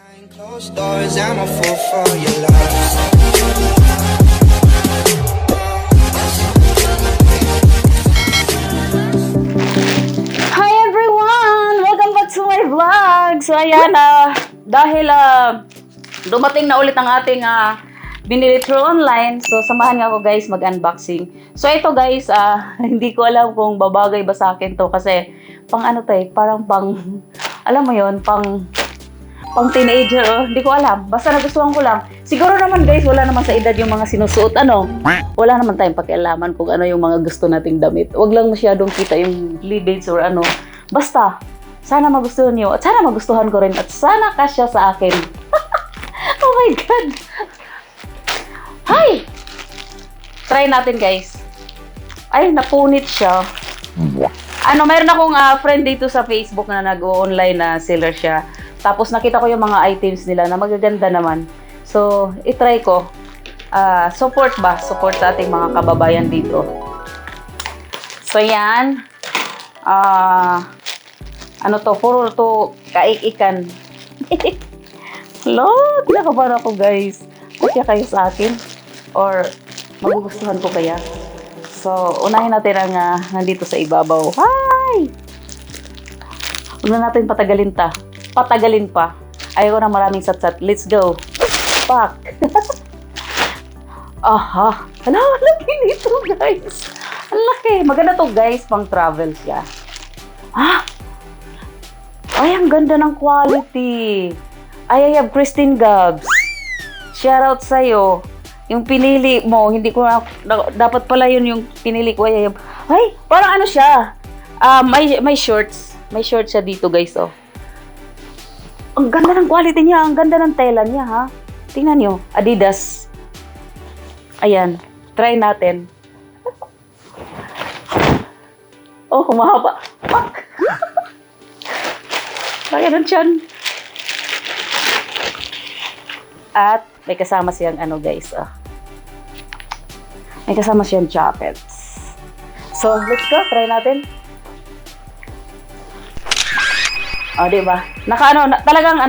Closed doors, I'm a fool for your love. Hi everyone! Welcome back to my vlog! So ayan, dahil dumating na ulit ang ating binili through online, so samahan nga ako guys mag-unboxing. So ito guys, hindi ko alam kung babagay ba sa akin to kasi pang ano to parang pang, alam mo yon pang teenager, hindi ko alam. Basta nagustuhan ko lang. Siguro naman guys, wala naman sa edad yung mga sinusuot, wala naman tayong pakialaman kung ano yung mga gusto nating damit. Huwag lang masyadong kita yung cleavage or ano. Basta, sana magustuhan niyo at sana magustuhan ko rin at sana kasya sa akin. Oh my God! Hi! Try natin guys. Ay, napunit siya. Mayroon akong friend dito sa Facebook na nag-online na seller siya. Tapos nakita ko yung mga items nila na magaganda naman. So, itry ko. Support sa ating mga kababayan dito. So, yan. Puro to kaikikan. Hello, tinakabahan ako guys. Kaya kayo sa akin? Or magugustuhan ko kaya? So, unahin natin ang nandito sa ibabaw. Hi! Huwag na natin patagalin pa. Ayaw na maraming satsat. Let's go. Pak. Aha. Hala, laki nito guys. Ang laki. Maganda to guys, pang travel siya. Ay, ang ganda ng quality. I have Christine Gabs. Shout out sa'yo. Yung pinili mo, hindi ko dapat pala yun yung pinili ko. Ay, parang ano siya. May shorts. May shorts siya dito guys, Ang ganda ng quality niya. Ang ganda ng tela niya, ha? Tingnan nyo. Adidas. Ayan. Try natin. Oh, humahaba. Pak! Kaya ng tiyan. At may kasama siyang guys, May kasama siyang jackets. So, let's go. Try natin. Diba? Talagang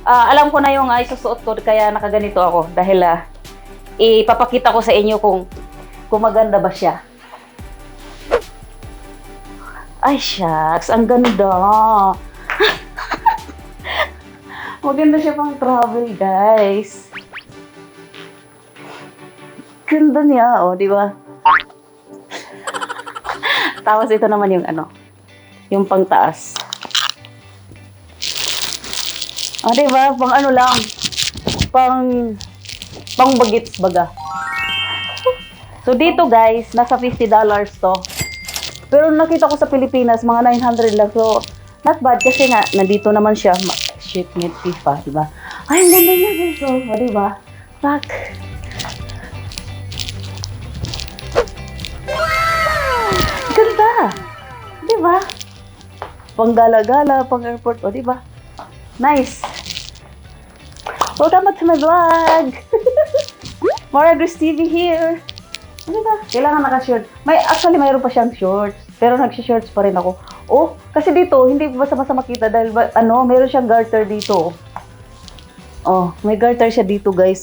alam ko na yung isusuot ko kaya nakaganito ako dahil ipapakita ko sa inyo kung maganda ba siya. Ay, shucks, ang ganda. Maganda siya pang travel, guys. Ganda niya, di ba? Tapos ito naman yung yung pangtaas. Diba? Pang lang. Pang bagits baga. So, dito guys, nasa $50 to. Pero nakita ko sa Pilipinas, mga 900 lang. So, not bad kasi nga, nandito naman siya. Shipment fee pa, diba? Ay, ang ganda niya guys. Diba? Pak. Ganda. Diba? Pang gala-gala, pang airport. Diba? Nice. Welcome back to my vlog. Mara Grace TV here. Ano ba? Kailangan naka-short. Actually, mayroon pa siyang shorts. Pero nag-shorts pa rin ako. Kasi dito, hindi basta-basta makita dahil mayroon siyang garter dito. May garter siya dito, guys,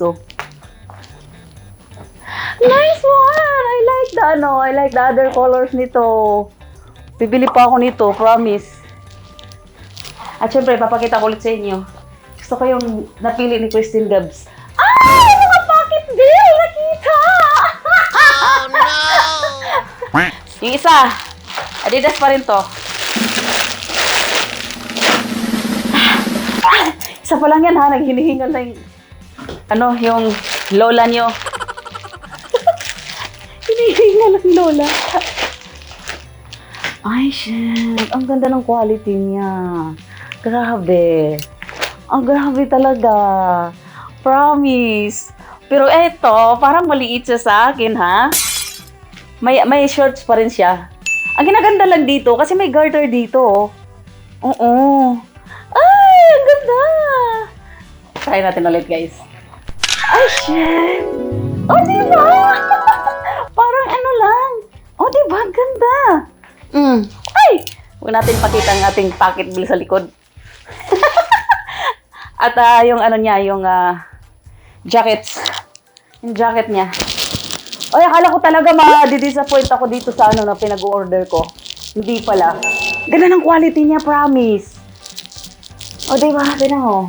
Nice one! I like the other colors nito. Bibili pa ako nito, promise. At syempre, papakita ko ulit sa inyo. Gusto ko yung napili ni Christine Gabs. Ay! Mga pocket bill! Nakita! Oh, no! Yung isa, Adidas pa rin to. Isa pa lang yan, ha? Naghinihingal na yung lola nyo. Hinihingal ang lola. Ay, shit. Ang ganda ng quality niya. Grabe. Ang grabe talaga. Promise. Pero eto, parang maliit siya sa akin, ha? May shorts pa rin siya. Ang ginaganda lang dito, kasi may garter dito, Oo. Ay, ang ganda. Try natin ulit, guys. Ay, shit. Diba? Parang lang. Diba? Ang ganda. Ay! Huwag natin pakita ang ating pocket bill sa likod. At yung ano niya, yung jackets. Yung jacket niya. Oy, akala ko talaga ma-disappoint ako dito sa ano na pinag-order ko. Hindi pala. Ganda ng quality niya, promise. O, diba? Tignan mo.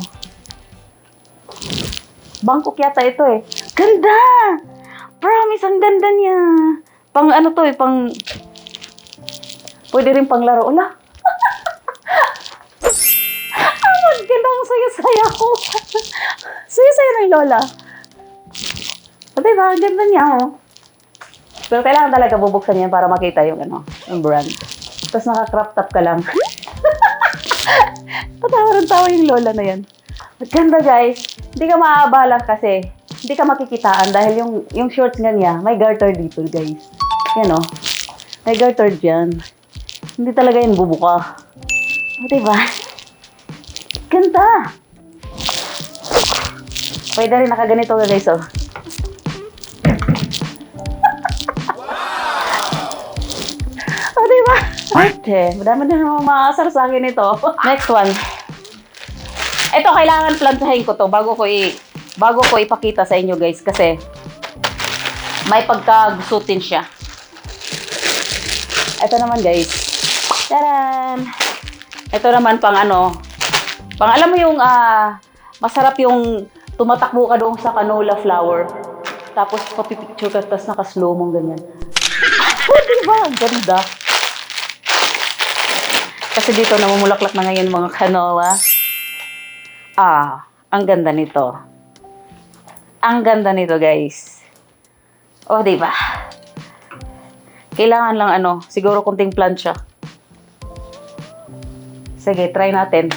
Bangkok yata ito eh. Ganda! Promise, ang ganda niya. Pang ano to eh, pang... Pwede rin pang laro. Wala. Ang ganda, ang saya-saya ko. Saya-saya ng lola. O, diba? Ang ganda niya, oh. Pero kailangan talaga bubuksan yan para makita yung ano, yung brand. Tapos naka-crop top ka lang. Tawa yung lola na yan. Maganda guys. Hindi ka maabala kasi hindi ka makikitaan dahil yung shorts nga niya, may garter dito guys. Yan o. May garter dyan. Hindi talaga yun bubuka. O diba? Ganda! Pwede rin nakaganito guys o. O diba? Arte, madami na naman makakasar sa akin ito. Next one. Ito, kailangan plansahin ko to bago ko ipakita sa inyo guys kasi may pagkagusutin siya. Ito naman guys. Taran! Ito naman pang ano, pang alam mo yung masarap yung tumatakbo ka doon sa canola flower. Tapos papipicture ka tapos naka-slow mong ganyan. Diba? Ang ganda. Kasi dito namumulaklak na ngayon mga canola. Ang ganda nito. Ang ganda nito, guys. O, diba? Kailangan lang ano, siguro kunting plancha. Sige, try natin.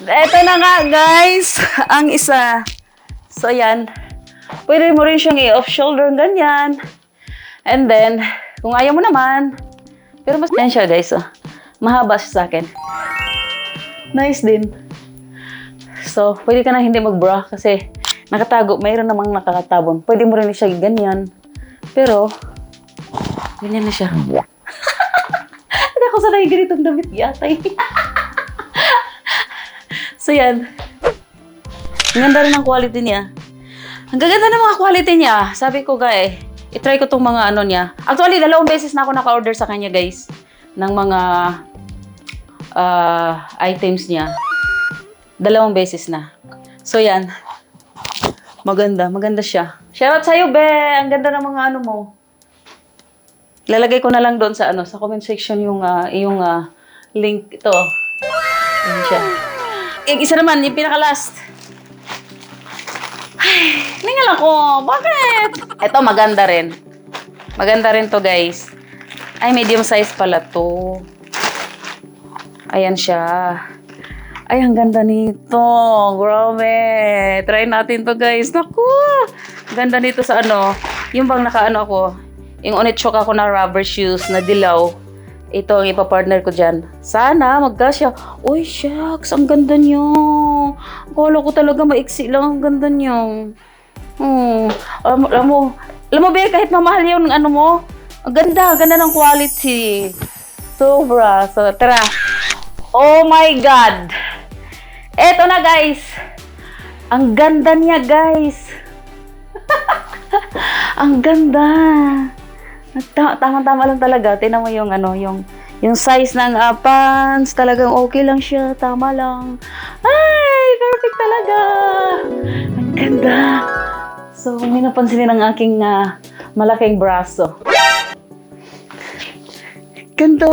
Ito na nga, guys. Ang isa. So, yan. Pwede mo rin siyang i-off shoulder, ganyan. And then, kung ayaw mo naman, pero mas yan siya, guys. Oh. Mahaba siya sa akin. Nice din. So, pwede ka na hindi mag-bra kasi nakatago. Mayroon namang nakakatabon. Pwede mo rin siya ganyan. Pero, ganyan na siya. Hindi ako sanay ganitong damit yata. So, yan. Ang ganda rin ang quality niya. Ang gaganda ng mga quality niya. Sabi ko, guys, itry ko tong mga ano niya. Actually, 2 beses na ako naka-order sa kanya, guys. Ng mga items niya. 2 beses na. So, yan. Maganda. Maganda siya. Shoutout sa'yo, be! Ang ganda ng mga ano mo. Lalagay ko na lang doon sa ano, sa comment section yung link ito. Yan siya. Yung isa naman, yung pinaka-last. Ay, ningal ako. Bakit? Ito, maganda rin. Maganda rin to, guys. Ay, medium size pala to. Ayan siya. Ay, ang ganda nito. Grabe. Try natin to, guys. Naku! Ganda nito sa ano. Yung bang naka-ano ako. Yung Onitshook ako na rubber shoes na dilaw. Ito ang ipapartner ko dyan. Sana magkasya. Uy, shucks. Ang ganda niyo. Akala ko talaga maiksi lang. Ang ganda niyo. Alam mo, be, kahit mamahal yung ano mo, ang ganda. Ganda ng quality. Sobra. So, tara. Oh my God! Eto na, guys! Ang ganda niya, guys! Ang ganda! Tama-tama lang talaga. Tingnan mo yung ano, yung size ng pants. Talagang okay lang siya. Tama lang. Ay! Perfect talaga! Ang ganda! So, may napansin ng aking malaking braso. Ganda!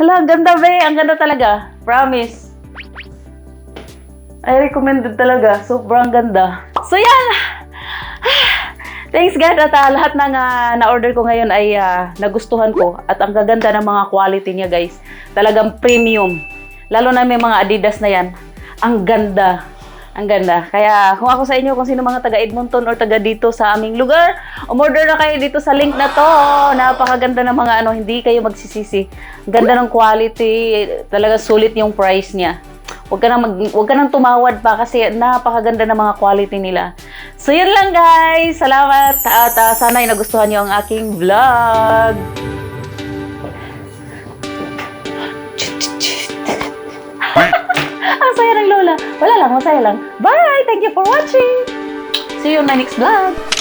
Hala, ganda be. Ang ganda talaga. Promise. I recommended talaga. Sobrang ganda. So, yan. Thanks God at lahat ng na-order ko ngayon ay nagustuhan ko. At ang gaganda ng mga quality niya, guys. Talagang premium. Lalo na may mga Adidas na yan. Ang ganda. Ang ganda. Kaya kung ako sa inyo, kung sino mga taga Edmonton or taga dito sa aming lugar, umorder na kayo dito sa link na to. Napakaganda ng mga ano, hindi kayo magsisisi. Ganda ng quality, talaga sulit yung price niya. Huwag ka nang tumawad pa kasi napakaganda ng mga quality nila. So yun lang guys. Salamat at sana ay nagustuhan niyo ang aking vlog. wala lang, masaya lang. Bye! Thank you for watching! See you on my next vlog!